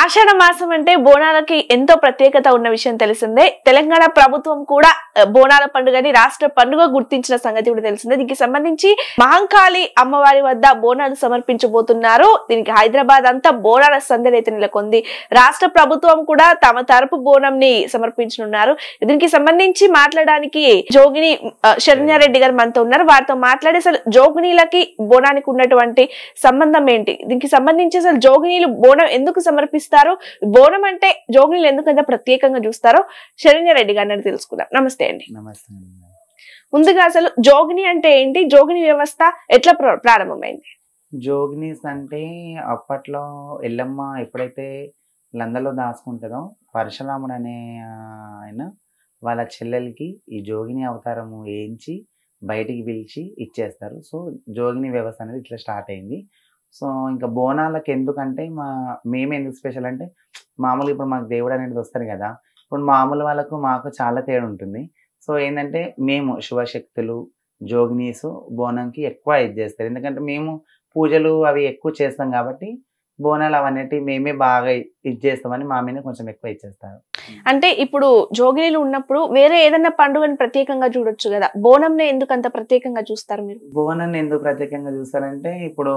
ఆషాఢ మాసం అంటే బోనాలకి ఎంతో ప్రత్యేకత ఉన్న విషయం తెలిసిందే. తెలంగాణ ప్రభుత్వం కూడా బోనాల పండుగని రాష్ట్ర పండుగ గుర్తించిన సంగతి కూడా తెలిసిందే. దీనికి సంబంధించి మహంకాళి అమ్మవారి వద్ద బోనాలు సమర్పించబోతున్నారు. దీనికి హైదరాబాద్ అంతా బోనాల సందడి అయితే నెలకొంది. రాష్ట్ర ప్రభుత్వం కూడా తమ తరపు బోనం ని సమర్పించనున్నారు. దీనికి సంబంధించి మాట్లాడడానికి జోగిని శరణ్యారెడ్డి గారు మనతో ఉన్నారు. వారితో మాట్లాడి అసలు జోగినీలకి బోనానికి ఉన్నటువంటి సంబంధం ఏంటి, దీనికి సంబంధించి అసలు జోగినీలు బోనం ఎందుకు సమర్పిస్తారు, బోనం అంటే జోగినీలు ఎందుకంత ప్రత్యేకంగా చూస్తారో శరణ్యారెడ్డి గారిని తెలుసుకుందాం. నమస్తే అండి. ముందుగా అసలు జోగిని అంటే ఏంటి, జోగిని వ్యవస్థ ఎట్లా ప్రారంభమైంది? జోగినీస్ అంటే అప్పట్లో ఎల్లమ్మ ఎప్పుడైతే లందలో దాచుకుంటుందో పరశురాముడు అనే ఆయన వాళ్ళ చెల్లెలకి ఈ జోగిని అవతారము వేయించి బయటికి పిలిచి ఇచ్చేస్తారు. సో జోగిని వ్యవస్థ అనేది ఇట్లా స్టార్ట్ అయింది. సో ఇంకా బోనాలకు ఎందుకంటే మేము ఎందుకు స్పెషల్ అంటే మామూలుగా ఇప్పుడు మాకు దేవుడు అనేది వస్తారు కదా, ఇప్పుడు మామూలు వాళ్ళకు మాకు చాలా తేడా ఉంటుంది. సో ఏంటంటే మేము శివశక్తులు జోగినీసు బోనంకి ఎక్కువ ఇది చేస్తారు. ఎందుకంటే మేము పూజలు అవి ఎక్కువ చేస్తాం కాబట్టి బోనాలు అవన్నీ మేమే బాగా ఇది చేస్తామని మా మీద కొంచెం ఎక్కువ ఇచ్చేస్తారు. అంటే ఇప్పుడు జోగినీలు ఉన్నప్పుడు వేరే ఏదైనా పండుగని ప్రత్యేకంగా చూడొచ్చు కదా, బోనంని ఎందుకు అంత ప్రత్యేకంగా చూస్తారు మీరు? బోనాన్ని ఎందుకు ప్రత్యేకంగా చూస్తారంటే ఇప్పుడు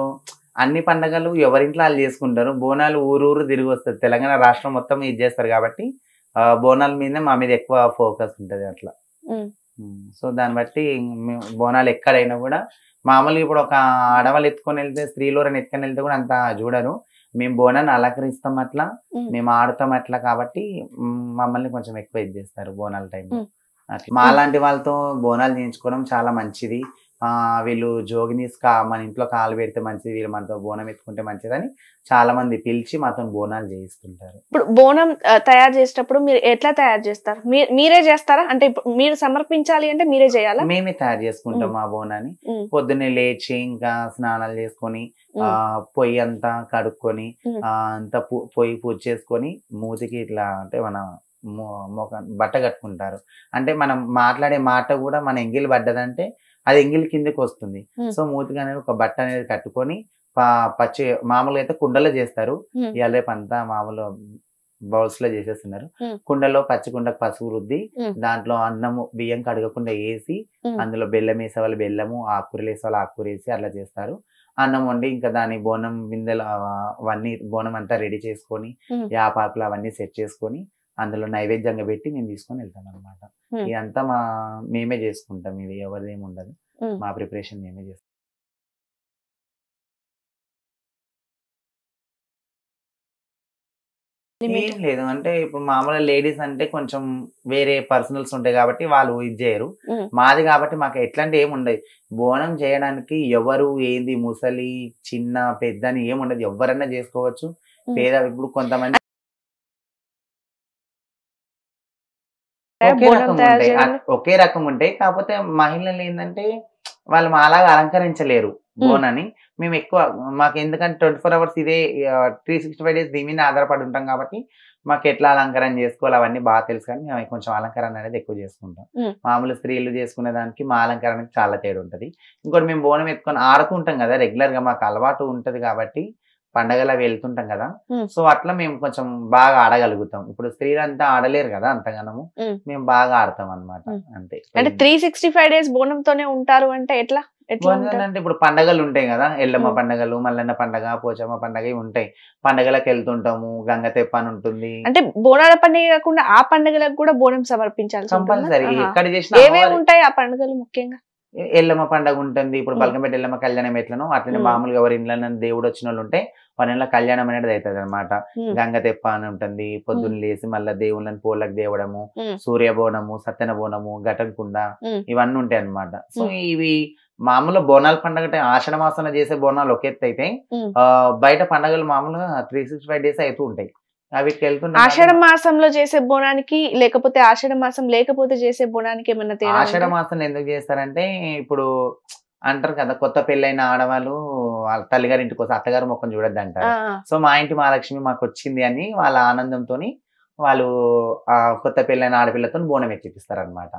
అన్ని పండుగలు ఎవరింట్లో వాళ్ళు చేసుకుంటారు, బోనాలు ఊరూరు తిరిగి వస్తుంది. తెలంగాణ రాష్ట్రం మొత్తం ఇది చేస్తారు కాబట్టి బోనాల మీదనే మా మీద ఎక్కువ ఫోకస్ ఉంటుంది అట్లా. సో దాన్ని బట్టి బోనాలు ఎక్కడైనా కూడా మామూలుగా ఇప్పుడు ఒక ఆడవాళ్ళు ఎత్తుకొని వెళ్తే స్త్రీలు ఎత్తుకొని వెళ్తే కూడా అంత చూడరు. మేము బోనాన్ని అలంకరిస్తాం అట్లా, మేము ఆడుతాం అట్లా కాబట్టి మమ్మల్ని కొంచెం ఎక్కువ ఇది చేస్తారు బోనాల టైంలో. మా లాంటి వాళ్ళతో బోనాలు చేయించుకోవడం చాలా మంచిది. వీళ్ళు జోగినీస్ మన ఇంట్లో కాలు పెడితే మంచిది, వీళ్ళు మనతో బోనం ఎత్తుకుంటే మంచిదని చాలా మంది పిలిచి మాతో బోనాలు చేయిస్తుంటారు. ఇప్పుడు బోనం తయారు చేసేటప్పుడు మీరు ఎట్లా తయారు చేస్తారు? మీరే చేస్తారా? అంటే మీరు సమర్పించాలి అంటే మీరే చేయాలా? మేమే తయారు చేసుకుంటాం ఆ బోనాన్ని. పొద్దున్నే లేచి ఇంకా స్నానాలు చేసుకొని పొయ్యి అంతా కడుక్కొని అంతా పొయ్యి పూజ చేసుకొని మూతికి ఇట్లా అంటే మన బట్ట కట్టుకుంటారు. అంటే మనం మాట్లాడే మాట కూడా మన ఎంగిలి పడ్డదంటే అది ఎంగిలి కిందకి వస్తుంది. సో మూతికి అనేది ఒక బట్ట అనేది కట్టుకొని పచ్చి మామూలుగా అయితే కుండలో చేస్తారు, ఇవాళ రేపు అంతా మామూలు బౌల్స్ లో చేసేస్తున్నారు. కుండలో పచ్చి కుండకు పసుపు రుద్ది దాంట్లో అన్నము బియ్యం కడగకుండా వేసి అందులో బెల్లం వేసే వాళ్ళు బెల్లము, ఆకుకూరలు వేసే వాళ్ళు ఆకుకూర వేసి అట్లా చేస్తారు. అన్నం వండి ఇంకా దాని బోనం బిందెలు అవన్నీ బోనం అంతా రెడీ చేసుకొని యాపాకులు అవన్నీ సెట్ చేసుకొని అందులో నైవేద్యంగా పెట్టి మేము తీసుకొని వెళ్తాం అనమాట. ఇదంతా మేమే చేసుకుంటాం, ఇది ఎవరిదేమి ఉండదు, మా ప్రిపరేషన్ మేమే చేస్తాం. ఏం లేదు అంటే ఇప్పుడు మామూలుగా లేడీస్ అంటే కొంచెం వేరే పర్సనల్స్ ఉంటాయి కాబట్టి వాళ్ళు ఇది చేయరు. మాది కాబట్టి మాకు ఎట్లాంటి ఏమి ఉండదు. బోనం చేయడానికి ఎవరు ఏంది ముసలి చిన్న పెద్ద అని ఏముండదు, ఎవరన్నా చేసుకోవచ్చు. పేద ఇప్పుడు కొంతమంది ఒకే రకం ఉంటాయి, కాకపోతే మహిళలు ఏంటంటే వాళ్ళు అలాగా అలంకరించలేరు బోనాన్ని. మేము ఎక్కువ మాకు ఎందుకంటే 24 hours ఇదే 365 days దీని మీద ఆధారపడి ఉంటాం కాబట్టి మాకు ఎట్లా అలంకరణ చేసుకోవాలి అవన్నీ బాగా తెలుసు. కానీ మేము కొంచెం అలంకరణ అనేది ఎక్కువ చేసుకుంటాం. మామూలు స్త్రీలు చేసుకునే దానికి మా అలంకరణకి చాలా తేడా ఉంటుంది. ఇంకోటి మేము బోనం ఎత్తుకొని ఆడుతుంటాం కదా, రెగ్యులర్ గా మాకు అలవాటు ఉంటది కాబట్టి పండగలు అవి వెళ్తుంటాం కదా, సో అట్లా మేము కొంచెం బాగా ఆడగలుగుతాం. ఇప్పుడు స్త్రీలంతా ఆడలేరు కదా అంతగానము, మేము బాగా ఆడతాం అనమాట. అంతే. అంటే 365 days బోనంతోనే ఉంటారు అంటే ఎట్లా? అంటే ఇప్పుడు పండగలు ఉంటాయి కదా, ఎల్లమ్మ పండగలు, మల్లన్న పండగ, పోచమ్మ పండగ ఉంటాయి. పండగలకు వెళ్తుంటాము, గంగ తెప్ప అని ఉంటుంది. అంటే బోనాల పండుగ కాకుండా ఆ పండుగలకు కూడా బోనం సమర్పించాలి కంపల్సరీ. ఎక్కడ చేసినా ఏమేమి ఉంటాయి ఆ పండుగలు? ముఖ్యంగా ఎల్లమ్మ పండుగ ఉంటుంది. ఇప్పుడు బల్కంపేట ఎల్లమ్మ కళ్యాణం ఎట్లనో అట్లనే మామూలుగా ఎవరి ఇంట్లో దేవుడు వచ్చిన వాళ్ళు ఉంటే వాళ్ళ ఇంట్లో కళ్యాణం అనేది అవుతుంది అనమాట. గంగ తెప్ప అని ఉంటుంది. పొద్దున్న లేసి మళ్ళీ దేవుళ్ళని పూలకు దేవడము, సూర్యబోనము, సత్యన బోనము, ఘటంకుండ ఇవన్నీ ఉంటాయి అనమాట. సో ఇవి మామూలు బోనాల పండుగ ఆషాఢ మాసంలో చేసే బోనాలు ఒక ఎత్తు అయితే బయట పండుగలు మామూలుగా 365 days అవుతూ ఉంటాయి. ఆషాఢ మాసంలో చేసే బోనానికి లేకపోతే ఆషాఢ మాసం లేకపోతే చేసే బోనానికి ఏమన్నా తేడా? ఆషాఢ మాసంలో ఎందుకు చేస్తారంటే ఇప్పుడు అంటారు కదా, కొత్త పెళ్ళైన ఆడవాళ్ళు వాళ్ళ తల్లిగారి ఇంటికి వస్తే అత్తగారు ముఖం చూడద్దు అంటారు. సో మా ఇంటి మహాలక్ష్మి మాకు వచ్చింది అని వాళ్ళ ఆనందంతో వాళ్ళు ఆ కొత్త పెళ్ళైన ఆడపిల్లతో బోనం ఎక్కిపిస్తారు అనమాట.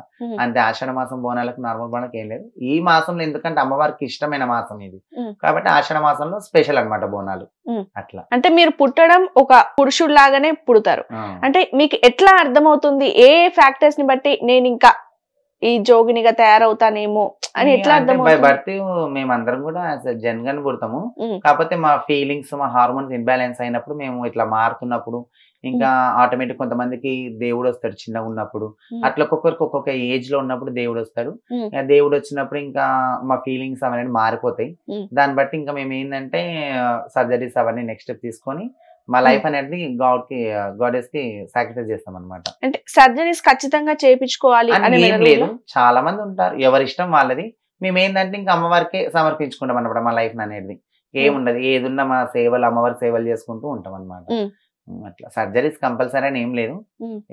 అంతే, ఆషాఢ మాసం బోనాలకు నార్మల్ బోనాలకు ఏం లేదు. ఈ మాసంలో ఎందుకంటే అమ్మవారికి ఇష్టమైన మాసం ఇది కాబట్టి ఆషాఢ మాసంలో స్పెషల్ అన్నమాట బోనాలు. అట్లా అంటే మీరు పుట్టడం ఒక పురుషుడు లాగానే పుడతారు. అంటే మీకు ఎట్లా అర్థమవుతుంది ఏ ఫ్యాక్టర్స్ ని బట్టి నేను ఇంకా ఈ జోగినిగా తయారవుతానేమో అని ఎట్లా అర్థమవుతుంది? బై బర్త్ మేమందరం కూడా జనగానే పుడతాము. కాకపోతే మా ఫీలింగ్స్, మా హార్మోన్స్ ఇంబ్యాలెన్స్ అయినప్పుడు మేము ఇట్లా మారుతున్నప్పుడు ఇంకా ఆటోమేటిక్ కొంతమందికి దేవుడు వస్తాడు చిన్నగా ఉన్నప్పుడు, అట్లా ఒక్కొక్కరికి ఒక్కొక్క ఏజ్ లో ఉన్నప్పుడు దేవుడు వస్తాడు. దేవుడు వచ్చినప్పుడు ఇంకా మా ఫీలింగ్స్ అవన్నీ మారిపోతాయి. దాన్ని బట్టి ఇంకా మేము ఏంటంటే సర్జరీస్ అవన్నీ నెక్స్ట్ స్టెప్ తీసుకొని మా లైఫ్ అనేది గాడెస్ కి సాక్రిఫైస్ చేస్తాం అనమాట. అంటే సర్జరీస్ ఖచ్చితంగా చేయించుకోవాలి అని ఏం లేదు, చాలా మంది ఉంటారు, ఎవరి ఇష్టం వాళ్ళది. మేము ఏంటంటే ఇంకా అమ్మవారికే సమర్పించుకుంటాం అన్నమాట మా లైఫ్ అనేది. ఏముండదు, ఏదున్నా మా సేవలు అమ్మవారి సేవలు చేసుకుంటూ ఉంటాం అనమాట. అట్లా సర్జరీస్ కంపల్సరీ అని ఏం లేదు,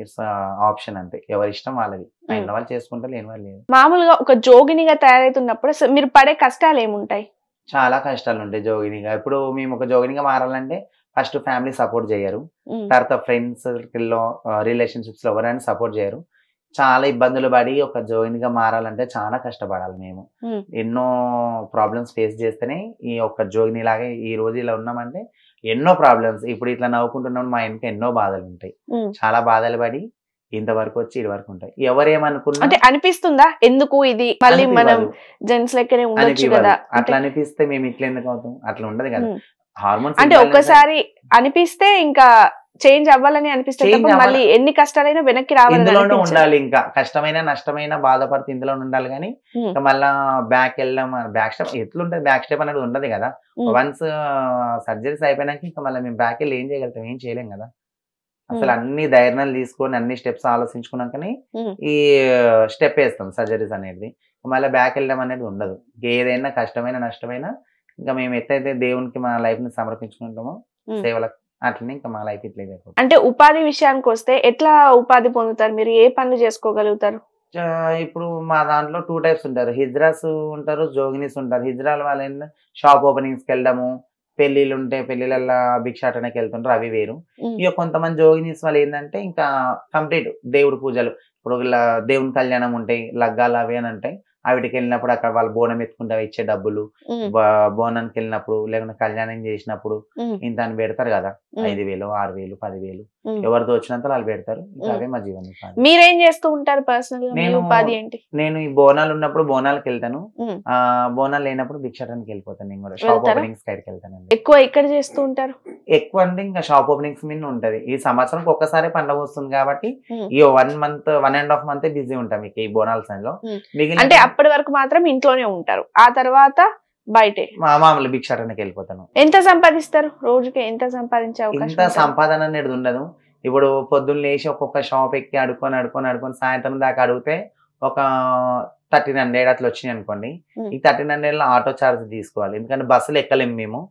ఇట్స్ ఆప్షన్ అంతే, ఎవరి ఇష్టం వాళ్ళది. అయిన వాళ్ళు చేసుకుంటారు, లేని వాళ్ళు లేదు. మామూలుగా ఒక జోగినిగా తయారైతున్నప్పుడు మీరు పడే కష్టాలు ఏముంటాయి? చాలా కష్టాలు ఉంటాయి జోగినిగా. ఇప్పుడు మేము ఒక జోగినిగా మారాలంటే ఫస్ట్ ఫ్యామిలీ సపోర్ట్ చేయరు, తర్వాత ఫ్రెండ్స్ సర్కిల్లో రిలేషన్షిప్స్ లో ఎవరైనా సపోర్ట్ చేయరు. చాలా ఇబ్బందులు పడి ఒక జోయిన్గా మారాలంటే చాలా కష్టపడాలి మేము. ఎన్నో ప్రాబ్లమ్స్ ఫేస్ చేస్తేనే ఈ ఒక్క జోగిని లాగా ఈ రోజు ఇలా ఉన్నామంటే ఎన్నో ప్రాబ్లమ్స్. ఇప్పుడు ఇట్లా నవ్వుకుంటున్నాం, మా ఇంట్లో ఎన్నో బాధలు ఉంటాయి. చాలా బాధలు పడి ఇంతవరకు వచ్చి ఇది వరకు ఉంటాయి. ఎవరేమనుకున్నా అంటే అనిపిస్తుందా ఎందుకు ఇది మళ్ళీ మనం జెంట్స్ లెక్కనే ఉండొచ్చు కదా అట్లా అనిపిస్తే మేము ఇట్లా ఎందుకు అవుతాం, అట్లా ఉండదు కదా. హార్మోన్స్ అంటే ఒక్కసారి అనిపిస్తే ఇంకా చేంజ్ అవ్వాలని అనిపిస్తుంది, మళ్ళీ ఎన్ని కష్టాలైనా వెనక్కి రావాలి, ఇందులోనే ఉండాలి. ఇంకా కష్టమైన నష్టమైన బాధపడితే ఇందులో ఉండాలి. కానీ మళ్ళా బ్యాక్ వెళ్ళడం, బ్యాక్ స్టెప్ ఎట్లుంటది, బ్యాక్ స్టెప్ అనేది ఉండదు కదా. వన్స్ సర్జరీస్ అయిపోయినాక ఇంకా మళ్ళీ మేము బ్యాక్ వెళ్ళి ఏం చేయగలుగుతాం, ఏం చేయలేం కదా. అసలు అన్ని ధైర్యాలు తీసుకొని అన్ని స్టెప్స్ ఆలోచించుకున్నాకనే ఈ స్టెప్ వేస్తాం సర్జరీస్ అనేది. మళ్ళీ బ్యాక్ వెళ్ళడం అనేది ఉండదు. ఏదైనా కష్టమైన నష్టమైనా ఇంకా మేము ఎట్లయితే దేవునికి మా లైఫ్ ని సమర్పించుకుంటామో సేవలకు, అట్లనే ఇంకా మా లైఫ్ ఇట్లా. అంటే ఉపాధి విషయానికి వస్తే ఎట్లా ఉపాధి పొందుతారు మీరు, ఏ పనులు చేసుకోగలుగుతారు? ఇప్పుడు మా దాంట్లో 2 టైప్స్ ఉంటారు, హిజ్రాస్ ఉంటారు, జోగినీస్ ఉంటారు. హిజ్రాల వాళ్ళు షాప్ ఓపెనింగ్స్ కి వెళ్ళడము, పెళ్లిళ్ళు ఉంటే పెళ్లిళ్ళ భిక్షాటనకి వెళ్తుంటారు, అవి వేరు. ఇక కొంతమంది జోగినీస్ వాళ్ళు ఏంటంటే ఇంకా కంప్లీట్ దేవుడి పూజలు, ఇప్పుడు దేవుని కళ్యాణం ఉంటాయి, లగ్గాలు అవి అని ఉంటాయి. వాటికి వెళ్ళినప్పుడు అక్కడ వాళ్ళు బోనం ఎత్తుకుంటే ఇచ్చే డబ్బులు, బోనానికి వెళ్ళినప్పుడు లేకుంటే కళ్యాణం చేసినప్పుడు ఇంత అని పెడతారు కదా, 5,000, 6,000, 10,000 ఎవరితో వచ్చినంత వాళ్ళు పెడతారు. అవే మా జీవనోపాధి. మీరేం చేస్తూ ఉంటారు పర్సనల్ గా, ఉపాధి ఏంటి? నేను ఈ బోనాలు ఉన్నప్పుడు బోనాలకు వెళ్తాను, బోనాలు లేనప్పుడు భిక్షాటనకి వెళ్ళిపోతాను. నేను కూడా షాప్ ఓపెనింగ్స్ కైకి వెళ్తాను. ఎక్కువ ఎక్కడ చేస్తూ ఉంటారు? ఎక్కువ అంటే ఇంకా షాప్ ఓపెనింగ్స్ మీద ఉంటది. ఈ సంవత్సరం ఒక్కసారి పండుగ వస్తుంది కాబట్టి ఈ 1.5 మంత్ బిజీ ఉంటాం ఈ బోనాల సమయంలో. అంటే అప్పటి వరకు మాత్రం ఇంట్లోనే ఉంటారు, ఆ తర్వాత బయటే మామూలు భిక్షాటనకి వెళ్ళిపోతాను. ఎంత సంపాదిస్తారు రోజుకి? ఎంత సంపాదించే అవకాశం? ఇంత సంపాదన అనేది ఉండదు. ఇప్పుడు పొద్దున్న లేచి ఒక్కొక్క షాప్ ఎక్కి అడుక్కొని సాయంత్రం దాకా అడిగితే ఒక 1,300 అట్లా వచ్చినాయి అనుకోండి. ఈ 1,300 ఆటో ఛార్జ్ తీసుకోవాలి, ఎందుకంటే బస్సులు ఎక్కలేము మేము.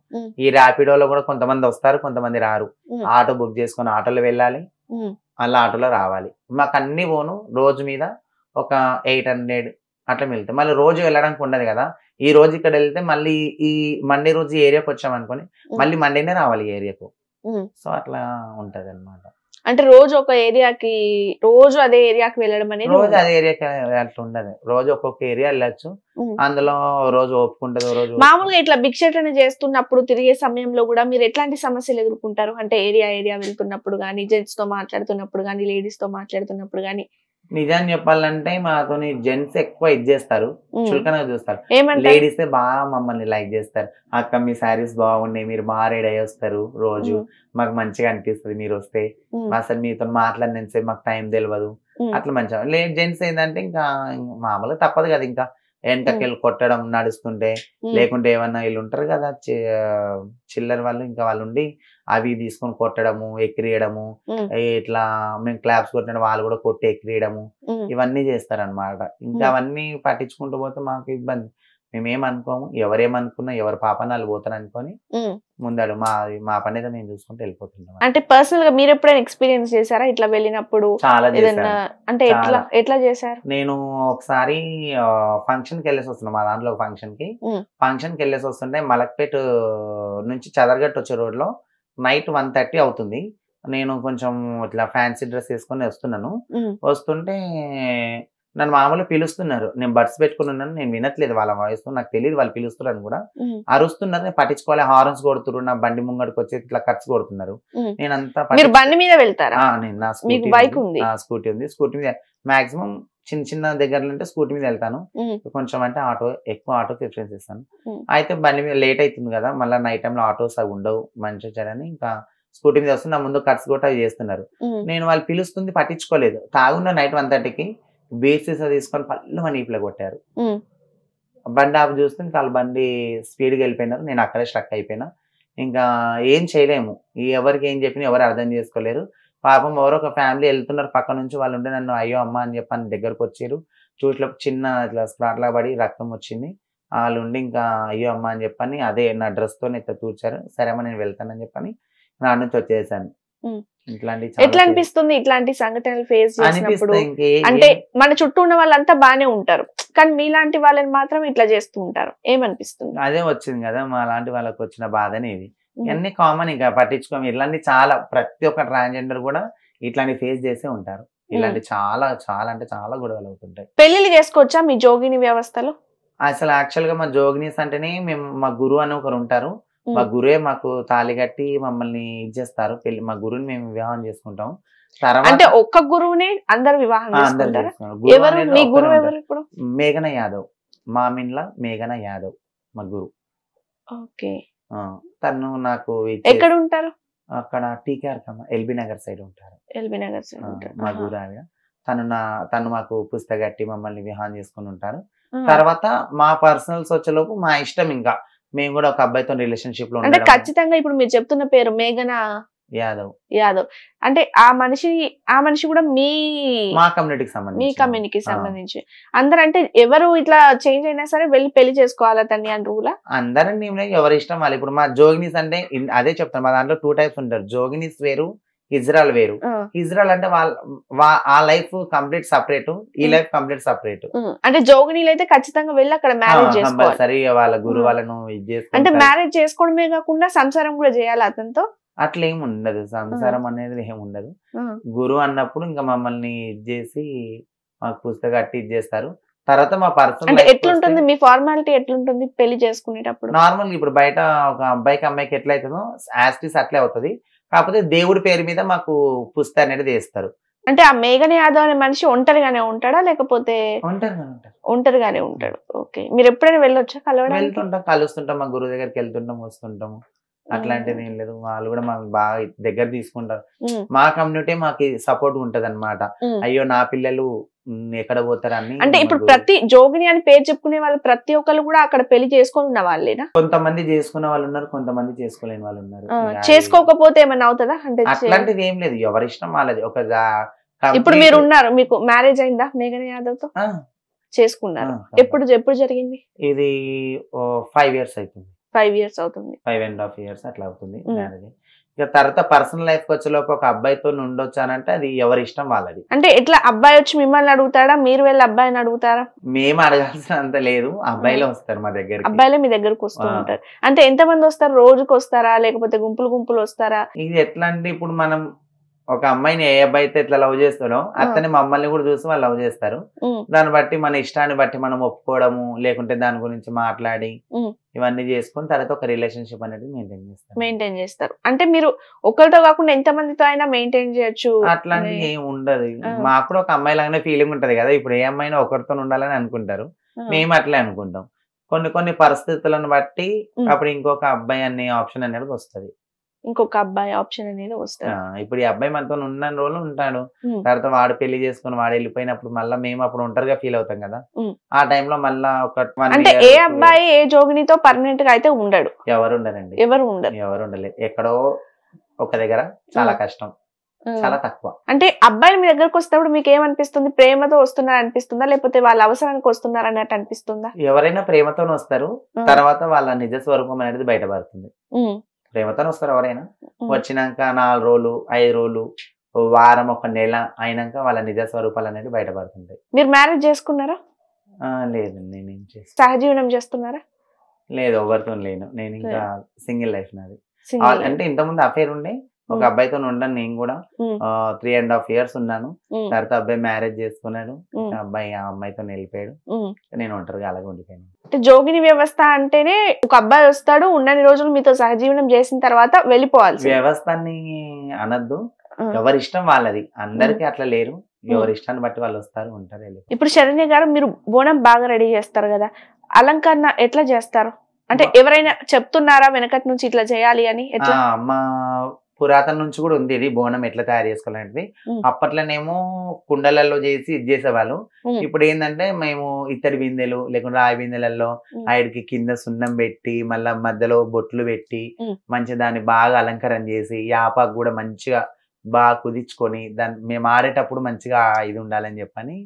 ఈ ర్యాపిడోలో కూడా కొంతమంది వస్తారు, కొంతమంది రారు. ఆటో బుక్ చేసుకొని ఆటోలో వెళ్ళాలి, మళ్ళీ ఆటోలో రావాలి. మాకు అన్ని పోను రోజు మీద ఒక 800 అట్లా వెళ్తాం. మళ్ళీ రోజు వెళ్ళడానికి ఉండదు కదా. ఈ రోజు ఇక్కడ వెళ్తే మళ్ళీ ఈ మండే రోజు ఏరియాకి వచ్చాం అనుకోని మళ్ళీ మండేనే రావాలి ఏరియాకు. సో అట్లా ఉంటది అనమాట. అంటే రోజు ఒక ఏరియాకి, రోజు అదే ఏరియాకి వెళ్ళడం అనేది? రోజు అదే ఏరియాకి అట్లా ఉండదు, రోజు ఒక్కొక్క ఏరియా వెళ్ళచ్చు. అందులో రోజు ఒప్పుకుంటది. రోజు మామూలుగా ఇట్లా భిక్షాటన చేస్తున్నప్పుడు తిరిగే సమయంలో కూడా మీరు ఎట్లాంటి సమస్యలు ఎదుర్కొంటారు? అంటే ఏరియా వెళ్తున్నప్పుడు గానీ, జెంట్స్ తో మాట్లాడుతున్నప్పుడు గానీ, లేడీస్ తో మాట్లాడుతున్నప్పుడు గానీ. నిజాన్ని చెప్పాలంటే మాతోని జెంట్స్ ఎక్కువ ఇది చేస్తారు, చులకనగా చూస్తారు. లేడీస్ బాగా మమ్మల్ని లైక్ చేస్తారు. అక్క మీ శారీస్ బాగున్నాయి, మీరు బాగా రెడీ అయ్యి వస్తారు, రోజు మాకు మంచిగా అనిపిస్తుంది మీరు వస్తే. అసలు మీతో మాట్లాడినంతసేపు మాకు టైం తెలియదు, అట్లా మంచిగా. జెంట్స్ ఏంటంటే ఇంకా మామూలుగా తప్పదు కదా, ఇంకా వెనకకెళ్ళి కొట్టడం నడుస్తుంటే, లేకుంటే ఏమన్నా వీళ్ళు ఉంటారు కదా చిల్లర వాళ్ళు, ఇంకా వాళ్ళు ఉండి అవి తీసుకొని కొట్టడము, ఎక్కిరియడము, ఇట్లా మేము క్లాప్స్ కొట్టడం వాళ్ళు కూడా కొట్టి ఎక్కిరియడము, ఇవన్నీ చేస్తారనమాట. ఇంకా అవన్నీ పట్టించుకుంటూ పోతే మాకు ఇబ్బంది. మేమేమనుకోము, ఎవరేమనుకున్నా ఎవరి పాపని వాళ్ళు పోతారు అనుకొని ముందాడు మా పని ఏదో మేము చూసుకుంటూ వెళ్ళిపోతున్నాం. అంటే పర్సనల్ గా మీరు ఎప్పుడైనా ఎక్స్పీరియన్స్ చేశారా ఇట్లా వెళ్ళినప్పుడు? చాలా అంటే ఎట్లా చేశారు? నేను ఒకసారి ఫంక్షన్ కి వెళ్ళేసి వస్తున్నాను, మా దాంట్లో ఫంక్షన్ కి వెళ్ళేసి వస్తుంటే మలక్పేట నుంచి చదర్గట్ వచ్చే రోడ్ లో నైట్ 1:30 అవుతుంది. నేను కొంచెం ఇట్లా ఫ్యాన్సీ డ్రెస్ వేసుకొని వస్తున్నాను. ఉమ్, వస్తుంటే నన్ను మామూలుగా పిలుస్తున్నారు. నేను బడ్స్ పెట్టుకుని ఉన్నాను. నేను వినట్లేదు వాళ్ళ వాయిస్. నాకు తెలియదు వాళ్ళు పిలుస్తున్నారని కూడా. ఉమ్, అరుస్తున్నారు. నేను పట్టించుకోవాలి. హార్న్స్ కొడుతున్నారు. నా బండి ముంగడికి వచ్చి ఇట్లా కట్స్ కొడుతున్నారు. ఉమ్. నేనంతా మీరు బండి మీద వెళ్తారా? నేను నా మీకు స్కూటీ బైక్ ఉంది? స్కూటీ ఉంది. స్కూటీ మీద మాక్సిమం చిన్న చిన్న దగ్గరలో అంటే స్కూటీ మీద వెళ్తాను. ఉమ్, కొంచెం అంటే ఎక్కువ ఆటో ప్రిఫరెన్స్ ఇస్తాను. ఉమ్, అయితే బండి మీద లేట్ అవుతుంది కదా, మళ్ళీ నైట్ టైంలో ఆటోస్ అవి ఉండవు మంచి చెడని ఇంకా స్కూటీ మీద వస్తుంది. నా ముందు కట్స్ కూడా అవి చేస్తున్నారు. ఉమ్, నేను వాళ్ళు పిలుస్తుంది పట్టించుకోలేదు. తాగున్న నైట్ 1:30కి బీసీస్ తీసుకొని పళ్ళు మన ఈపులో కొట్టారు. ఉమ్, బండి ఆపి చూస్తే ఇంకా వాళ్ళ బండి స్పీడ్గా వెళ్ళిపోయినారు. నేను అక్కడే స్ట్రక్ అయిపోయినా. ఇంకా ఏం చేయలేము. ఎవరికి ఏం చెప్పినా ఎవరు అర్థం చేసుకోలేరు. పాపం ఎవరో ఒక ఫ్యామిలీ వెళ్తున్నారు పక్క నుంచి, వాళ్ళు ఉంటే నన్ను అయ్యో అమ్మ అని చెప్పని దగ్గరకు వచ్చారు. చూట్లోకి చిన్న ఇట్లా స్ప్లాట్లా పడి రక్తం వచ్చింది. వాళ్ళు ఉండి ఇంకా అయ్యో అమ్మ అని చెప్పని అదే నా డ్రెస్తో ఇట్లా తూర్చారు. సరే అమ్మ నేను వెళ్తానని చెప్పని నా నుంచి వచ్చేసాను. ఉమ్. ఇట్లాంటి ఎట్లా అనిపిస్తుంది ఇట్లాంటి సంఘటనలు ఫేస్ చేసినప్పుడు? అనిపిస్తుంది. అంటే మన చుట్టూ ఉన్న వాళ్ళంతా బానే ఉంటారు, కానీ మీలాంటి వాళ్ళని మాత్రం ఇట్లా చేస్తూ ఉంటారు. ఏమనిపిస్తుంది? అదే వచ్చింది కదా మా లాంటి వాళ్ళకి వచ్చిన బాధనే ఇది. ఇవన్నీ కామన్, ఇంకా పట్టించుకోము. ఇట్లాంటి చాలా ప్రతి ఒక్క ట్రాన్స్జెండర్ కూడా ఇట్లాంటి ఫేస్ చేసే ఉంటారు. ఇలాంటి చాలా చాలా అంటే చాలా గొడవలు అవుతుంటాయి. పెళ్లిళ్ళు చేసుకోవచ్చా మీ జోగిని వ్యవస్థలో? అసలు యాక్చువల్ గా మా జోగినీస్ అంటేనే మేము, మా గురువు అని ఒకరు ఉంటారు. మా గురువే మాకు తాళి కట్టి మమ్మల్ని ఇచ్చేస్తారు. పెళ్లి మా గురువుని మేము వివాహం చేసుకుంటాం. తర్వాత అంటే ఒక్క గురువునే అందరు వివాహం అందరు చేసుకుంటారా? చేసుకున్నారు. గురువు ఎవరు అనేది మీ ఒక్కరే గురువు? ఉంటారు. ఎవరు ఇప్పుడు? మేఘన యాదవ్, మామిన్ల మేఘన యాదవ్ మా గురువు. ఓకే. తను నాకు ఎక్కడ ఉంటారు? అక్కడ టీకేఆర్ ఎల్బీ నగర్ సైడ్ ఉంటారు. ఎల్బీ నగర్ సైడ్ ఉంటారు. మా గురు ఆవిడ. తను మాకు పుస్తక కట్టి మమ్మల్ని వివాహం చేసుకుని ఉంటారు. ఆహా. తర్వాత మా పర్సనల్స్ వచ్చేలోపు మా ఇష్టం, ఇంకా మేము కూడా ఒక అబ్బాయితో రిలేషన్షిప్ లో అంటే ఉండడం. ఖచ్చితంగా ఇప్పుడు మీరు చెప్తున్న పేరు మేఘన యాదవ్ యాదవ్ అంటే ఆ మనిషి కూడా మా కమ్యూనిటీకి మీ సంబంధించి. కమ్యూనిటీకి సంబంధించి అందరు అంటే ఎవరు ఇట్లా చేంజ్ అయినా సరే వెళ్ళి పెళ్లి చేసుకోవాలా తన్ని అని రూలా? అందరం ఎవరి ఇష్టం వాళ్ళు. ఇప్పుడు మా జోగినీస్ అంటే అదే చెప్తాను, మా దాంట్లో 2 టైప్స్ ఉంటారు. జోగినీస్ వేరు, ఇజ్రాయల్ వేరు. ఇజ్రాయల్ అంటే ఆ లైఫ్ కంప్లీట్ సపరేట్, ఈ లైఫ్ కంప్లీట్ సపరేట్. అంటే జోగినీలు అయితే ఖచ్చితంగా వెళ్ళి అక్కడ మ్యారేజ్ చేసుకోవాలి. సరే వాళ్ళ గురు వాళ్ళను ఇది అంటే చేసుకుంటారు. మ్యారేజ్ చేసుకోవడమే కాకుండా సంసారం కూడా చేయాలి అతనితో? అట్లా ఏమి ఉండదు, సంసారం అనేది ఏమి ఉండదు. గురువు అన్నప్పుడు ఇంకా మమ్మల్ని ఇది చేసి మాకు పుస్తకం కట్టి ఇది చేస్తారు. తర్వాత మా పర్సనల్ అంటే ఎట్లుంటుంది మీ ఫార్మాలిటీ? ఎట్లుంటుంది పెళ్లి చేసుకునేటప్పుడు? నార్మల్ ఇప్పుడు బయట ఒక అబ్బాయికి అమ్మాయికి ఎట్లా అవుతుందో యాస్టిస్ అట్లే అవుతుంది. కాకపోతే దేవుడి పేరు మీద మాకు పుస్తకం అనేది వేస్తారు. అంటే ఆ మేఘన యాదవ్ అనే మనిషి ఒంటరిగానే ఉంటాడా లేకపోతే? ఉంటారు. ఒంటరిగానే ఉంటాడు. ఓకే. మీరు ఎప్పుడైనా వెళ్ళొచ్చా కలవడానికి? వెళ్తుంటాం, కలుస్తుంటాం, మా గురువు దగ్గరికి వెళ్తుంటాం, వస్తుంటాము. అట్లాంటిది ఏం లేదు. వాళ్ళు కూడా మాకు బాగా దగ్గర తీసుకుంటారు. మా కమ్యూనిటీ మాకు సపోర్ట్ ఉంటది అనమాట. అయ్యో నా పిల్లలు ఎక్కడ పోతారని. అంటే ఇప్పుడు ప్రతి జోగిని అని పేరు చెప్పుకునే వాళ్ళు ప్రతి ఒక్కరు కూడా అక్కడ పెళ్లి చేసుకొని ఉన్న వాళ్ళేనా? కొంతమంది చేసుకున్న వాళ్ళు ఉన్నారు, కొంతమంది చేసుకోలేని వాళ్ళు ఉన్నారు. చేసుకోకపోతే ఏమన్నా అవుతుందా? అంటే అట్లాంటిది ఏం లేదు, ఎవరి ఇష్టం వాళ్ళది. ఒక ఇప్పుడు మీరు ఉన్నారు, మీకు మ్యారేజ్ అయిందా మేఘన యాదవ్ తో? చేసుకున్నారు. ఎప్పుడు జరిగింది ఇది? 5 years అవుతుంది. 5 years అవుతుంది. 5.5 years అట్లా అవుతుంది మ్యారేజ్. ఇక తర్వాత పర్సనల్ లైఫ్ వచ్చేలోపు ఒక అబ్బాయితో ఉండొచ్చానంటే అది ఎవరి ఇష్టం వాళ్ళది. అంటే ఎట్లా అబ్బాయి వచ్చి మిమ్మల్ని అడుగుతాడా, మీరు వెళ్ళి అబ్బాయిని అడుగుతారా? మేము అడగాల్సినంత లేదు, అబ్బాయిలే వస్తారు మా దగ్గర. అబ్బాయిలే మీ దగ్గరకు వస్తూ ఉంటారు. అంటే ఎంత మంది వస్తారు? రోజుకి వస్తారా లేకపోతే గుంపులు వస్తారా? ఇది ఎట్లా అంటే ఇప్పుడు మనం ఒక అమ్మాయిని ఏ అబ్బాయి అయితే ఎట్లా లవ్ చేస్తాడో అతనే మమ్మల్ని కూడా చూసి వాళ్ళు లవ్ చేస్తారు. దాన్ని బట్టి మన ఇష్టాన్ని బట్టి మనం ఒప్పుకోవడము, లేకుంటే దాని గురించి మాట్లాడి ఇవన్నీ చేసుకుని తర్వాత ఒక రిలేషన్షిప్ అనేది మెయింటైన్ చేస్తారు. అంటే మీరు ఒకరితో కాకుండా ఎంత మందితో అయినా మెయింటైన్ చేయొచ్చు? అట్లాంటి ఏం ఉండదు. మాకు కూడా ఒక అమ్మాయి లాగానే ఫీలింగ్ ఉంటది కదా. ఇప్పుడు ఏ అమ్మాయినా ఒకరితో ఉండాలని అనుకుంటారు, మేము అట్లే అనుకుంటాం. కొన్ని పరిస్థితులను బట్టి అప్పుడు ఇంకొక అబ్బాయి అనే ఆప్షన్ అనేది వస్తుంది. ఇంకొక అబ్బాయి ఆప్షన్ అనేది వస్తుంది. ఇప్పుడు ఈ అబ్బాయి మనతో ఉన్న రోజులు ఉంటాడు, తర్వాత వాడు పెళ్లి చేసుకుని వాడు వెళ్ళిపోయినప్పుడు మళ్ళీ మేము అప్పుడు ఒంటరిగా ఫీల్ అవుతాం కదా. ఆ టైంలో మళ్ళా ఒక అంటే ఏ అబ్బాయి ఏ జోగినితో పర్మనెంట్ గా అయితే ఉండడు. ఎవరు ఉండరండి, ఎవరు ఉండలేదు. ఎక్కడో ఒక దగ్గర చాలా కష్టం, చాలా తక్కువ. అంటే అబ్బాయిలు మీ దగ్గరకు వస్తేప్పుడు మీకు ఏమనిపిస్తుంది? ప్రేమతో వస్తున్నారు అనిపిస్తుందా లేకపోతే వాళ్ళ అవసరానికి వస్తున్నారు అన్నట్టు అనిపిస్తుందా? ఎవరైనా ప్రేమతో వస్తారు, తర్వాత వాళ్ళ నిజ స్వరూపం అనేది బయటపడుతుంది. ప్రేమతో వస్తారు ఎవరైనా, వచ్చినాక 4 రోజులు 5 రోజులు వారం ఒక నెల అయినాక వాళ్ళ నిజ స్వరూపాలు అనేది బయటపడుతుంటాయి. మీరు మ్యారేజ్ చేసుకున్నారా? లేదండి, నేనేం చేస్తాను. సహజీవనం చేస్తున్నారా? లేదు, ఎవరితో లేను. నేను ఇంకా సింగిల్ లైఫ్ నాది. అంటే ఇంతకుముందు అఫేర్ ఉండే, ఒక అబ్బాయితో ఉన్నాను నేను కూడా 3.5 years ఉన్నాను. తర్వాత అబ్బాయి మ్యారేజ్ చేసుకున్నాడు. అబ్బాయి ఆ అమ్మాయితో వెళ్ళిపోయాడు. నేను ఒంటరిగా అలాగే ఉండిపోయాను. అంటే జోగిని వ్యవస్థ అంటేనే ఒక అబ్బాయి వస్తాడు, ఉన్నన్ని రోజులు మీతో సహజీవనం చేసిన తర్వాత వెళ్ళిపోవాలి. వ్యవస్థని అనద్దు, ఎవరి ఇష్టం వాళ్ళది. అందరికి అట్లా లేరు, ఎవరి ఇష్టాన్ని బట్టి వాళ్ళు వస్తారు ఉంటారు. ఇప్పుడు శరణ్య గారు, మీరు బోనం బాగా రెడీ చేస్తారు కదా, అలంకరణ ఎట్లా చేస్తారు? అంటే ఎవరైనా చెప్తున్నారా వెనకటి నుంచి ఇట్లా చేయాలి అని? మా పురాతన నుంచి కూడా ఉంది ఇది, బోనం ఎట్లా తయారు చేసుకోవాలంటే. అప్పట్లోనేమో కుండలలో చేసి ఇది చేసేవాళ్ళు. ఇప్పుడు ఏంటంటే మేము ఇత్తడి బిందెలు లేకుంటే రాయి బిందెలలో ఆయిడ్కి కింద సున్నం పెట్టి మళ్ళా మధ్యలో బొట్లు పెట్టి మంచిగా దాన్ని బాగా అలంకరణ చేసి యాపాకు కూడా మంచిగా బాగా కుదించుకొని దాన్ని మేము ఆడేటప్పుడు మంచిగా ఇది ఉండాలని చెప్పని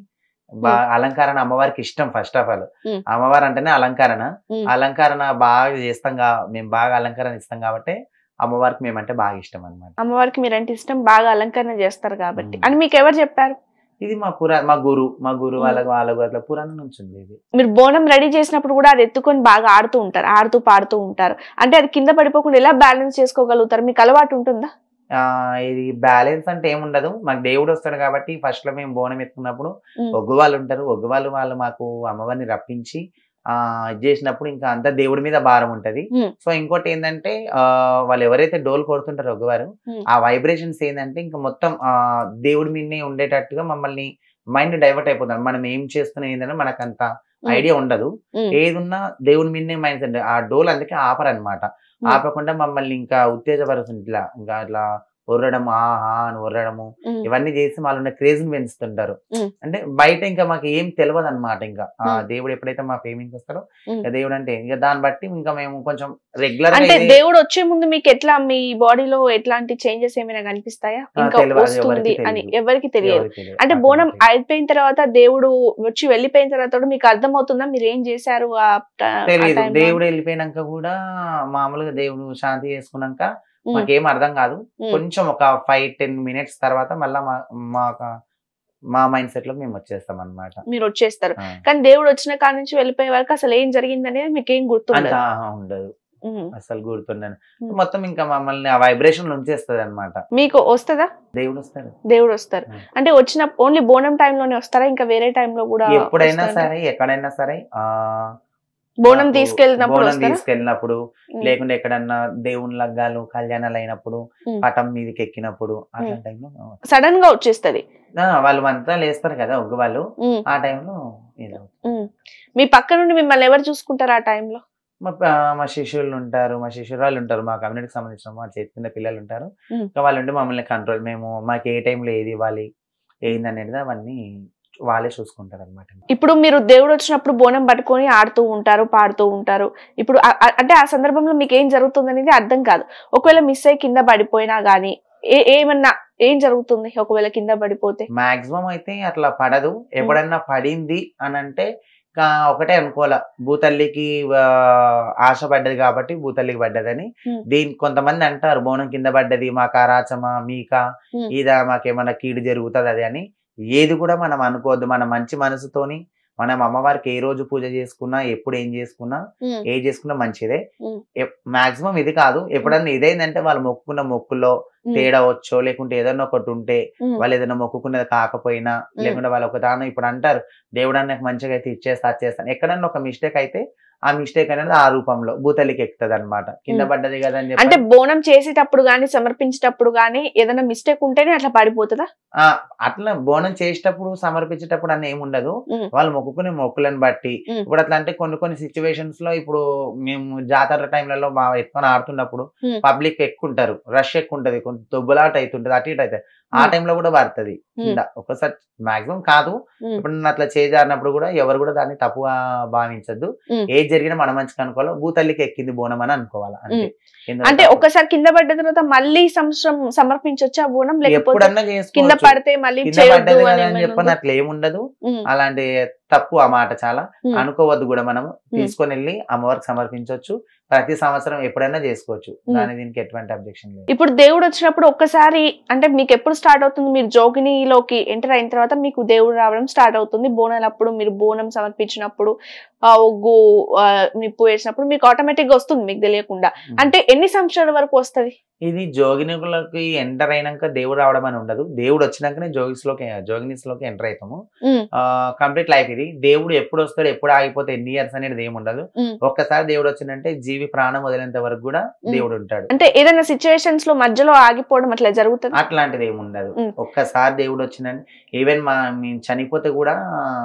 బాగా అలంకరణ అమ్మవారికి ఇష్టం. ఫస్ట్ ఆఫ్ ఆల్ అమ్మవారు అంటేనే అలంకరణ బాగా చేస్తాం. మేము బాగా అలంకరణ ఇస్తాం కాబట్టి అమ్మవారికి మేమంటే బాగా ఇష్టం అనమాట. అమ్మవారికి మీరంటే ఇష్టం, బాగా అలంకరణ చేస్తారు కాబట్టి అని మీకు ఎవరు చెప్పారు? ఇది మా గురు వాళ్ళకు అట్లా పురాణం నుంచి ఉంది. ఇది మీరు బోనం రెడీ చేసినప్పుడు కూడా అది ఎత్తుకొని బాగా ఆడుతూ పాడుతూ ఉంటారు. అంటే అది కింద పడిపోకుండా ఎలా బ్యాలెన్స్ చేసుకోగలుగుతారు? మీకు అలవాటు ఉంటుందా? ఇది బ్యాలెన్స్ అంటే ఏముండదు. మాకు దేవుడు వస్తాడు కాబట్టి ఫస్ట్ లో మేము బోనం ఎత్తుకున్నప్పుడు ఒగ్గు వాళ్ళు ఉంటారు. ఒగ్గు వాళ్ళు మాకు అమ్మవారిని రప్పించి ఇది చేసినప్పుడు ఇంకా అంతా దేవుడి మీద భారం ఉంటది. సో ఇంకోటి ఏంటంటే వాళ్ళు ఎవరైతే డోల్ కొడుతుంటారో ఒగ్గువారు, ఆ వైబ్రేషన్స్ ఏంటంటే ఇంకా మొత్తం దేవుడి మీదనే ఉండేటట్టుగా మమ్మల్ని మైండ్ డైవర్ట్ అయిపోతాం. మనం ఏం చేస్తున్నాం ఏంటంటే మనకు అంత ఐడియా ఉండదు. ఏదున్నా దేవుడి మీదనే మైండ్ సెట్. ఆ డోల్ అందుకే ఆపరనమాట. ఆపకుండా మమ్మల్ని ఇంకా ఉత్తేజపరుస్తుంది. ఇంకా అట్లా ఒర్రడం, ఆహా అని ఒర్రడము, ఇవన్నీ చేసి వాళ్ళ క్రేజ్ ని పెంచుతుంటారు. అంటే బయట ఇంకా మాకు ఏం తెలియదు అనమాట. ఇంకా దేవుడు ఎప్పుడైతే మా ఫేమింగ్ వస్తాడో దేవుడు అంటే ఇంకా దాన్ని బట్టి ఇంకా మేము కొంచెం రెగ్యులర్. అంటే దేవుడు వచ్చే ముందు మీకు ఎట్లా మీ బాడీలో ఎట్లాంటి చేంజెస్ ఏమైనా కనిపిస్తాయా? ఇంకా వస్తుంది అని ఎవరికి తెలియదు. అంటే బోనం అయిపోయిన తర్వాత దేవుడు వచ్చి వెళ్ళిపోయిన తర్వాత మీకు అర్థమవుతుందా మీరు ఏం చేశారు? తెలియదు. దేవుడు వెళ్ళిపోయినాక కూడా మామూలుగా దేవుడు శాంతి చేసుకున్నాక మాకేం అర్థం కాదు. కొంచెం ఒక 5-10 minutes తర్వాత మళ్ళా మా మైండ్ సెట్ లో మేము వచ్చేస్తాం అనమాట. మీరు వచ్చేస్తారు. కానీ దేవుడు వచ్చిన కాడ నుంచి వెళ్ళిపోయే వరకు అసలు ఏం జరిగింది అనేది మీకు ఏం ఉండదు, అసలు గుర్తుండదు. మొత్తం ఇంకా మమ్మల్ని ఆ వైబ్రేషన్ ఉంచేస్తుంది అనమాట. మీకు వస్తుందా? దేవుడు వస్తారు. అంటే వచ్చిన ఓన్లీ బోనం టైంలోనే వస్తారా? ఇంకా వేరే టైంలో కూడా ఎప్పుడైనా సరే ఎక్కడైనా సరే బోనం తీసుకెళ్ళినప్పుడు లేకుంటే ఎక్కడన్నా దేవుని లగ్గాలు కళ్యాణాలు అయినప్పుడు పటం మీదకి ఎక్కినప్పుడు అట్లా టైంలో సడన్ గా వచ్చేస్తుంది. వాళ్ళు మంత్రాలు వేస్తారు కదా ఒగ్గు వాళ్ళు, ఆ టైంలో. మీ పక్క నుండి మిమ్మల్ని ఎవరు చూసుకుంటారు ఆ టైంలో? మా శిష్యులు ఉంటారు, మా శిష్యురాలు ఉంటారు, మా కమ్యూనిటీకి సంబంధించిన మా చేతి కింద పిల్లలు ఉంటారు. వాళ్ళు ఉంటే మమ్మల్ని కంట్రోల్, మేము మాకు ఏ టైంలో ఏది ఇవ్వాలి ఏంది అనేది అవన్నీ వాళ్ళే చూసుకుంటారు అనమాట. ఇప్పుడు మీరు దేవుడు వచ్చినప్పుడు బోనం పట్టుకొని ఆడుతూ ఉంటారు, పాడుతూ ఉంటారు. ఇప్పుడు అంటే ఆ సందర్భంలో మీకు ఏం జరుగుతుంది అనేది అర్థం కాదు. ఒకవేళ మిస్ అయ్యి కింద పడిపోయినా గానీ ఏమన్నా ఏం జరుగుతుంది? ఒకవేళ కింద పడిపోతే మాక్సిమం అయితే అట్లా పడదు. ఎప్పుడన్నా పడింది అని అంటే ఒకటే అనుకోవాలా, భూతల్లికి ఆశ పడ్డది కాబట్టి భూతల్లికి పడ్డదని. దీనికి కొంతమంది అంటారు బోనం కింద పడ్డది మాకు అరాచమా మీకా ఇదా మాకేమన్నా కీడు జరుగుతుంది అది అని. ఏది కూడా మనం అనుకోవద్దు. మన మంచి మనసుతోని మనం అమ్మవారికి ఏ రోజు పూజ చేసుకున్నా, ఎప్పుడు ఏం చేసుకున్నా, ఏం చేసుకున్నా మంచిదే. మాక్సిమం ఇది కాదు. ఎప్పుడన్నా ఇదేంటంటే వాళ్ళు మొక్కుకున్న మొక్కుల్లో తేడా వచ్చో లేకుంటే ఏదన్నా ఒకటి ఉంటే, వాళ్ళు ఏదైనా మొక్కుకున్నది కాకపోయినా, లేకుంటే వాళ్ళు ఒక దాని ఇప్పుడు అంటారు దేవుడు నాకు మంచిగా అయితే ఇచ్చేస్తాను. ఎక్కడన్నా ఒక మిస్టేక్ అయితే ఆ మిస్టేక్ అనేది ఆ రూపంలో భూతల్లికి ఎక్కుతుంది అనమాట. కింద పడ్డది కదా అని చెప్పి. అంటే బోనం చేసేటప్పుడు గానీ సమర్పించేటప్పుడు గానీ ఏదైనా మిస్టేక్ ఉంటేనే అట్లా పడిపోతుందా? అట్లా బోనం చేసేటప్పుడు సమర్పించేటప్పుడు అని ఏముండదు. వాళ్ళు మొక్కుకునే మొక్కులను బట్టి. ఇప్పుడు అట్లా అంటే కొన్ని సిచ్యువేషన్స్ లో ఇప్పుడు మేము జాతర టైంలలో మా ఎత్తుకొని ఆడుతున్నప్పుడు పబ్లిక్ ఎక్కుంటారు, రష్ ఎక్కువ ఉంటది, కొంచెం దొబ్బలాట అవుతుంటది, అటు ఇటు అవుతుంది. ఆ టైంలో కూడా పడుతుంది కింద. ఒకసారి మాక్సిమం కాదు, ఇప్పుడు అట్లా చేజారినప్పుడు కూడా ఎవరు కూడా దాన్ని తప్పుగా భావించద్దు. ఏది జరిగినా మన మంచిగా అనుకోవాలి. భూతల్లికి ఎక్కింది బోనం అని అనుకోవాలి. అంటే ఒకసారి కింద పడ్డ తర్వాత మళ్ళీ సంవత్సరం సమర్పించొచ్చా బోనం? ఎప్పుడన్నా కింద పడితే మళ్ళీ చెప్పని అట్లా ఏముండదు. అలాంటి తప్పు ఆ మాట చాలా అనుకోవద్దు కూడా. మనము తీసుకొని వెళ్ళి అమ్మవారికి సమర్పించవచ్చు. ప్రతి సంవత్సరం ఎప్పుడైనా చేసుకోవచ్చు. దాని దీనికి ఎటువంటి అబ్జెక్షన్ లేదు. ఇప్పుడు దేవుడు వచ్చినప్పుడు ఒక్కసారి అంటే మీకు ఎప్పుడు స్టార్ట్ అవుతుంది? మీరు జోగినిలోకి ఎంటర్ అయిన తర్వాత మీకు దేవుడు రావడం స్టార్ట్ అవుతుంది. బోనాలప్పుడు మీరు బోనం సమర్పించినప్పుడు ఒగ్గు నిప్పు వేసినప్పుడు మీకు ఆటోమేటిక్ గా వస్తుంది మీకు తెలియకుండా. అంటే ఎన్ని సంవత్సరాల వరకు వస్తుంది? ఇది జోగినులకి ఎంటర్ అయినాక దేవుడు రావడం అని ఉండదు. దేవుడు వచ్చినాకనే జోగినిస్ లోకి ఎంటర్ అవుతాము. కంప్లీట్ లైఫ్ ఇది. దేవుడు ఎప్పుడు వస్తాడు, ఎప్పుడు ఆగిపోతే ఎన్ని ఇయర్స్ అనేది ఏమి ఉండదు. ఒక్కసారి దేవుడు వచ్చిందంటే జీవి ప్రాణం వదిలేంత వరకు కూడా దేవుడు ఉంటాడు. అంటే ఏదైనా సిచ్యువేషన్స్ లో మధ్యలో ఆగిపోవడం అట్లా జరుగుతుంది? అట్లాంటిది ఏమి ఉండదు. ఒక్కసారి దేవుడు వచ్చిందంటే ఈవెన్ మేము చనిపోతే కూడా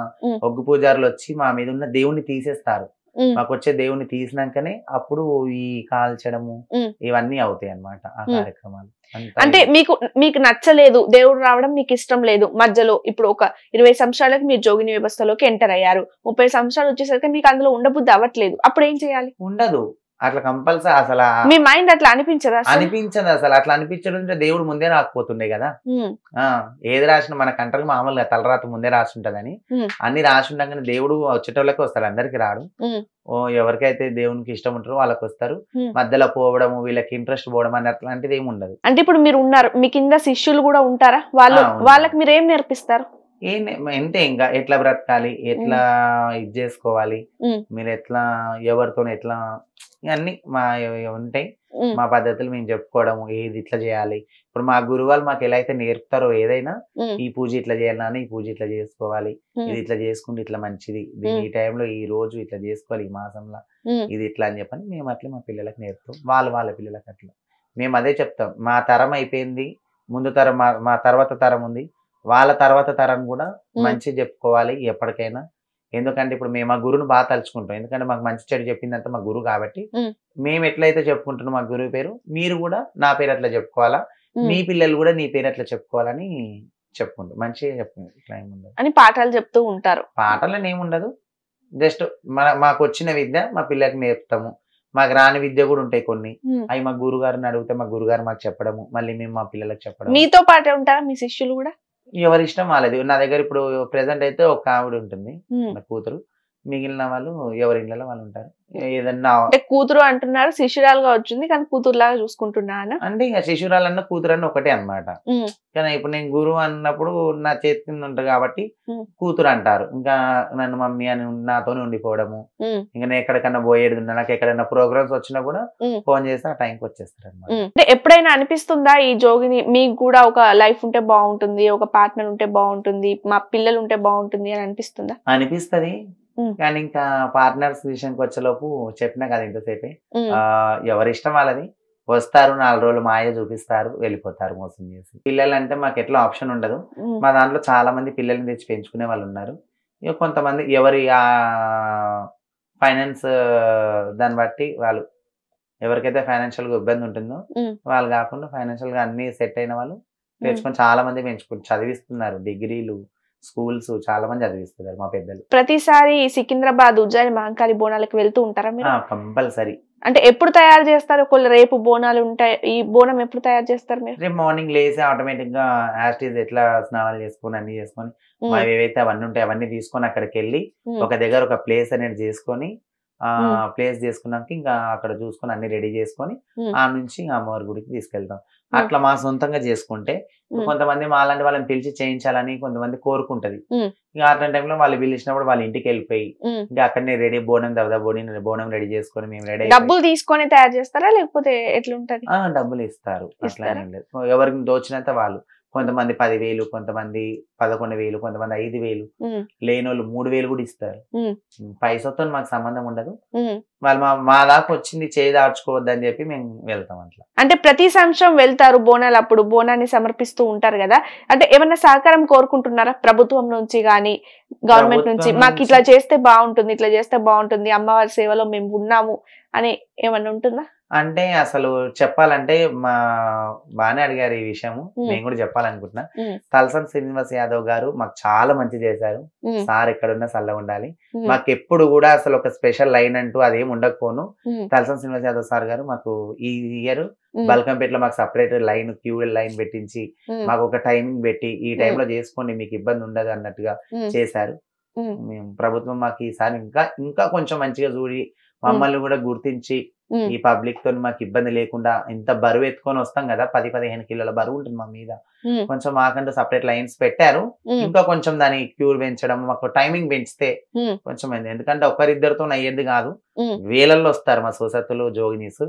ఒగ్గు పూజారులు వచ్చి మా మీద ఉన్న దేవుణ్ణి తీసేస్తారు. మాకు వచ్చే దేవుని తీసినాకనే అప్పుడు ఈ కాల్చడము ఇవన్నీ అవుతాయి అన్నమాట ఆ కార్యక్రమాలు. అంటే మీకు నచ్చలేదు, దేవుడు రావడం మీకు ఇష్టం లేదు, మధ్యలో ఇప్పుడు ఒక 20 సంవత్సరాలకు మీరు జోగిని వ్యవస్థలోకి ఎంటర్ అయ్యారు, 30 సంవత్సరాలు వచ్చేసరికి మీకు అందులో ఉండబుద్ధి అవ్వట్లేదు, అప్పుడు ఏం చేయాలి? ఉండదు అట్లా కంపల్సరీ. అసలు మీ మైండ్ అట్లా అనిపించదా? అనిపించదు అసలు. అట్లా అనిపించడం దేవుడు ముందే రాకపోతుండే కదా. ఏది రాసిన మన కంటకు మామూలుగా తలరాత ముందే రాసి ఉంటదని అన్ని రాసి ఉండగానే దేవుడు వచ్చేటోళ్ళకి వస్తాడు, అందరికి రాడు. ఎవరికైతే దేవునికి ఇష్టం ఉంటారో వాళ్ళకి వస్తారు. మధ్యలో పోవడము, వీళ్ళకి ఇంట్రెస్ట్ పోవడం అని అట్లాంటిది ఏమి ఉండదు. అంటే ఇప్పుడు మీరు ఉన్నారు, మీ కింద శిష్యులు కూడా ఉంటారా? వాళ్ళకి మీరు ఏం నేర్పిస్తారు? ఎంతే ఇంకా ఎట్లా బ్రతకాలి, ఎట్లా ఇది చేసుకోవాలి, మీరు ఎట్లా ఎవరితో ఎట్లా అన్ని మా ఉంటాయి. మా పద్ధతులు మేము చెప్పుకోవడము, ఏది ఇట్లా చేయాలి. ఇప్పుడు మా గురువాళ్ళు మాకు ఎలా అయితే నేర్పుతారో ఏదైనా, ఈ పూజ ఇట్లా చేయాలని, ఈ పూజ ఇట్లా చేసుకోవాలి, ఇది ఇట్లా చేసుకుంటే ఇట్లా మంచిది, ఈ టైంలో ఈ రోజు ఇట్లా చేసుకోవాలి, ఈ మాసంలో ఇది ఇట్లా అని చెప్పని మేము అట్లా మా పిల్లలకు నేర్పుతాం. వాళ్ళ పిల్లలకు అట్లా మేము అదే చెప్తాం. మా తరం అయిపోయింది, ముందు తరం మా తర్వాత తరం ఉంది, వాళ్ళ తర్వాత తరం కూడా మంచి చెప్పుకోవాలి ఎప్పటికైనా. ఎందుకంటే ఇప్పుడు మేము మా గురువుని బాగా తలుచుకుంటాం. ఎందుకంటే మాకు మంచి చెడు చెప్పిందంతా మా గురువు కాబట్టి మేము ఎట్లయితే చెప్పుకుంటున్నాం మా గురువు పేరు, మీరు కూడా నా పేరు అట్లా చెప్పుకోవాలా, మీ పిల్లలు కూడా నీ పేరు అట్లా చెప్పుకోవాలని చెప్పుకుంటాం. మంచిగా చెప్పుకుంటాం. ఇట్లా ఏముండదు అని పాఠాలు చెప్తూ ఉంటారు. పాఠాలను ఏముండదు, జస్ట్ మాకు వచ్చిన విద్య మా పిల్లలకి నేర్పుతాము. మాకు రాని విద్య కూడా ఉంటాయి కొన్ని, అవి మా గురుగారిని అడిగితే మా గురుగారు మాకు చెప్పడము, మళ్ళీ మేము మా పిల్లలకు చెప్పడం. మీతో పాటే ఉంటారా మీ శిష్యులు కూడా? ఎవరి ఇష్టం వాళ్ళది. నా దగ్గర ఇప్పుడు ప్రెసెంట్ అయితే ఒక ఆవిడ ఉంటుంది, నా కూతురు. మిగిలిన వాళ్ళు ఎవరి ఇళ్ళలో వాళ్ళు ఉంటారు. ఏదన్నా కూతురు అంటున్నారు, శిష్యురాలుగా వచ్చింది కానీ కూతురులాగా చూసుకుంటున్నా అంటే ఇక శిష్యురాలన్నా కూతురన్నా ఒకటే అన్నమాట. కానీ ఇప్పుడు నేను గురువు అన్నప్పుడు నా చేతి కింద ఉంటారు కాబట్టి కూతురు అంటారు. ఇంకా నన్ను మమ్మీ అని నాతోనే ఉండిపోవడము. ఇంకా నేను ఎక్కడికన్నా పోయేది ఉన్నా, నాకు ఎక్కడైనా ప్రోగ్రామ్స్ వచ్చినా కూడా ఫోన్ చేస్తే ఆ టైంకి వచ్చేస్తారు అన్నమాట. అంటే ఎప్పుడైనా అనిపిస్తుందా ఈ జోగిని మీకు కూడా ఒక లైఫ్ ఉంటే బాగుంటుంది, ఒక పార్ట్నర్ ఉంటే బాగుంటుంది, మా పిల్లలు ఉంటే బాగుంటుంది అని అనిపిస్తుందా? అనిపిస్తుంది. కానీ ఇంకా పార్ట్నర్స్ విషయానికి వచ్చేలోపు చెప్పినా కదా ఇంతసేపే, ఎవరి ఇష్టం వాళ్ళది. వస్తారు, 4 రోజులు మాయ చూపిస్తారు, వెళ్ళిపోతారు మోసం చేసి. పిల్లలు అంటే మాకు ఎట్లా ఆప్షన్ ఉండదు. మా దాంట్లో చాలా మంది పిల్లల్ని తెచ్చి పెంచుకునే వాళ్ళు ఉన్నారు. ఇక కొంతమంది ఎవరి ఫైనాన్స్ దాన్ని బట్టి వాళ్ళు, ఎవరికైతే ఫైనాన్షియల్ గా ఇబ్బంది ఉంటుందో వాళ్ళు కాకుండా ఫైనాన్షియల్ గా అన్ని సెట్ అయిన వాళ్ళు తెచ్చుకొని చాలా మంది పెంచుకుని చదివిస్తున్నారు. డిగ్రీలు, స్కూల్స్ చాలా మంది చదివిస్తున్నారు మా పెద్దలు. ప్రతిసారి సికింద్రాబాద్, ఉజ్జయిని, మహంకాళి బోనాలకు వెళ్తూ ఉంటారా మీరు? కంపల్సరీ. అంటే ఎప్పుడు తయారు చేస్తారు? ఒకళ్ళు రేపు బోనాలు ఉంటాయి, ఈ బోనం ఎప్పుడు తయారు చేస్తారు మీరు? రేపు మార్నింగ్ లేసి ఆటోమేటిక్ గా యాస్టీజ్ ఎట్లా స్నానాలు చేసుకొని అన్ని చేసుకొని ఏవైతే అవన్నీ ఉంటాయి అవన్నీ తీసుకొని అక్కడికి వెళ్ళి ఒక దగ్గర ఒక ప్లేస్ అనేది చేసుకొని ప్లేస్ చేసుకున్నాక ఇంకా అక్కడ చూసుకొని అన్ని రెడీ చేసుకొని ఆ నుంచి అమ్మవారి గుడికి తీసుకెళ్తాం. అట్లా మా సొంతంగా చేసుకుంటే కొంతమంది మాలాంటి వాళ్ళని పిలిచి చేయించాలని కొంతమంది కోరుకుంటది. ఇంకా అట్లాంటి టైంలో వాళ్ళు పిలిచినప్పుడు వాళ్ళ ఇంటికి వెళ్ళిపోయి ఇంకా అక్కడనే రెడీ బోనం రెడీ చేసుకొని మేము రెడీ. డబ్బులు తీసుకొని తయారు చేస్తారా లేకపోతే ఎట్లుంటది? డబ్బులు ఇస్తారు. అట్లా ఏం లేదు, ఎవరికి దోచినంత వాళ్ళు. కొంతమంది 10,000, కొంతమంది 11,000, కొంతమంది 5,000, లేనోళ్ళు 3,000 కూడా ఇస్తారు. పైసతో మాకు సంబంధం ఉండదు. వాళ్ళు మా దాకా వచ్చింది చేదార్చుకోవద్దని చెప్పి మేము వెళ్తాం. అట్లా అంటే ప్రతి సంవత్సరం వెళ్తారు బోనాలు, అప్పుడు బోనాన్ని సమర్పిస్తూ ఉంటారు కదా. అంటే ఏమన్నా సహకారం కోరుకుంటున్నారా ప్రభుత్వం నుంచి గానీ గవర్నమెంట్ నుంచి? మాకు ఇట్లా చేస్తే బాగుంటుంది, ఇట్లా చేస్తే బాగుంటుంది, అమ్మవారి సేవలో మేము ఉన్నాము అని ఏమన్నా ఉంటుందా? అంటే అసలు చెప్పాలంటే బాగానే అడిగారు ఈ విషయము, నేను కూడా చెప్పాలనుకుంటున్నా. తలసాని శ్రీనివాస్ యాదవ్ గారు మాకు చాలా మంచి చేశారు. సార్ ఎక్కడున్నా చల్లగా ఉండాలి. మాకు ఎప్పుడు కూడా అసలు ఒక స్పెషల్ లైన్ అంటూ అదేం ఉండకపోను. తలసాని శ్రీనివాస్ యాదవ్ సార్ గారు మాకు ఈ ఇయర్ బల్కంపేటలో మాకు సపరేట్ లైన్, క్యూఎల్ లైన్ పెట్టించి మాకు ఒక టైమింగ్ పెట్టి ఈ టైంలో చేసుకోండి మీకు ఇబ్బంది ఉండదు అన్నట్టుగా చేశారు. ప్రభుత్వం మాకు ఈసారి ఇంకా కొంచెం మంచిగా చూడి మమ్మల్ని కూడా గుర్తించి ఈ పబ్లిక్ తో మాకు ఇబ్బంది లేకుండా ఇంత బరువు ఎత్తుకొని వస్తాం కదా 10-15 కిలోల బరువు ఉంటుంది మా మీద, కొంచెం మాకంటూ సపరేట్ లైన్స్ పెట్టారు. ఇంకా కొంచెం దాని క్యూర్ పెంచడం, మాకు టైమింగ్ పెంచితే కొంచెం అయింది. ఎందుకంటే ఒకరిద్దరితో అయ్యేది కాదు, వేలల్లో వస్తారు మా సొసైటీలో జోగినీస్.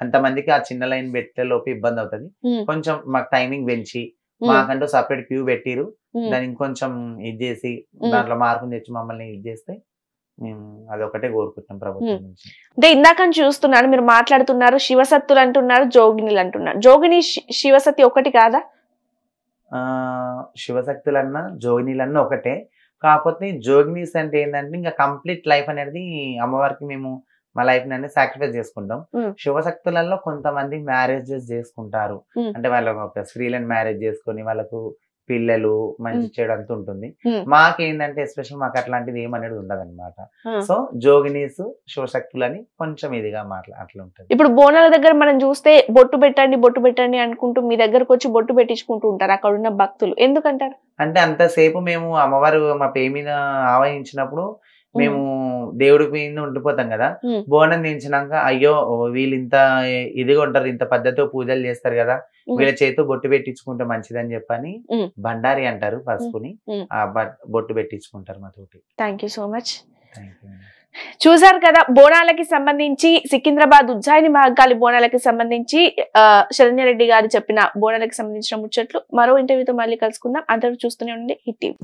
అంతమందికి ఆ చిన్న లైన్ పెట్టే లోపు ఇబ్బంది అవుతుంది. కొంచెం మాకు టైమింగ్ పెంచి మాకంటూ సపరేట్ క్యూ పెట్టిరు, దాన్ని ఇంకొంచెం ఇది చేసి దాంట్లో మార్పులు తెచ్చి మమ్మల్ని ఇది చేస్తే మేము అదొకటే కోరుకుంటాం ప్రభుత్వం నుంచి. అంటే ఇందాక చూస్తున్నాను మీరు మాట్లాడుతున్నారు, శివసత్తులు అంటున్నారు, జోగినీలు అంటున్నారు. జోగిని శివసత్తి ఒకటి కాదా? శివశక్తులన్నా జోగినీలన్నా ఒకటే, కాకపోతే జోగినీస్ అంటే ఏంటంటే ఇంకా కంప్లీట్ లైఫ్ అనేది అమ్మవారికి మేము మా లైఫ్ ని సాక్రిఫైస్ చేసుకుంటాం. శివశక్తులలో కొంతమంది మ్యారేజెస్ చేసుకుంటారు, అంటే వాళ్ళకు ఒక స్త్రీలను మ్యారేజ్ చేసుకొని వాళ్ళకు పిల్లలు మంచి చెడు అంత ఉంటుంది. మాకేందంటే ఎస్పెషల్ మాకు అట్లాంటిది ఏమనేది ఉండదు అనమాట. సో జోగినీస్ శివశక్తులని కొంచెం ఇదిగా అట్లా ఉంటుంది. ఇప్పుడు బోనాల దగ్గర మనం చూస్తే బొట్టు పెట్టండి అనుకుంటూ మీ దగ్గరకు వచ్చి బొట్టు పెట్టించుకుంటూ ఉంటారు అక్కడ ఉన్న భక్తులు, ఎందుకంటారు? అంటే అంతసేపు మేము అమ్మవారు మా పేరు మీద ఆవహించినప్పుడు మేము దేవుడి మీద ఉండిపోతాం కదా, బోనం దించినాక అయ్యో వీళ్ళు ఇంత ఇదిగా ఉంటారు, ఇంత పద్ధతితో పూజలు చేస్తారు కదా, వీళ్ళ చేతితో బొట్టు పెట్టించుకుంటే మంచిదని చెప్పని బండారి అంటారు పసుపుని, ఆ బొట్టు పెట్టించుకుంటారు మా తోటి. Thank you so much. చూసారు కదా, బోనాలకి సంబంధించి సికింద్రాబాద్ ఉజ్జాయిని మహంకాళి బోనాలకి సంబంధించి శరణ్యారెడ్డి గారు చెప్పిన బోనాలకి సంబంధించిన ముచ్చట్లు. మరో ఇంటర్వ్యూతో మళ్ళీ కలుసుకుందాం. అందరూ చూస్తూనే ఉండండి హిట్ టీవీ.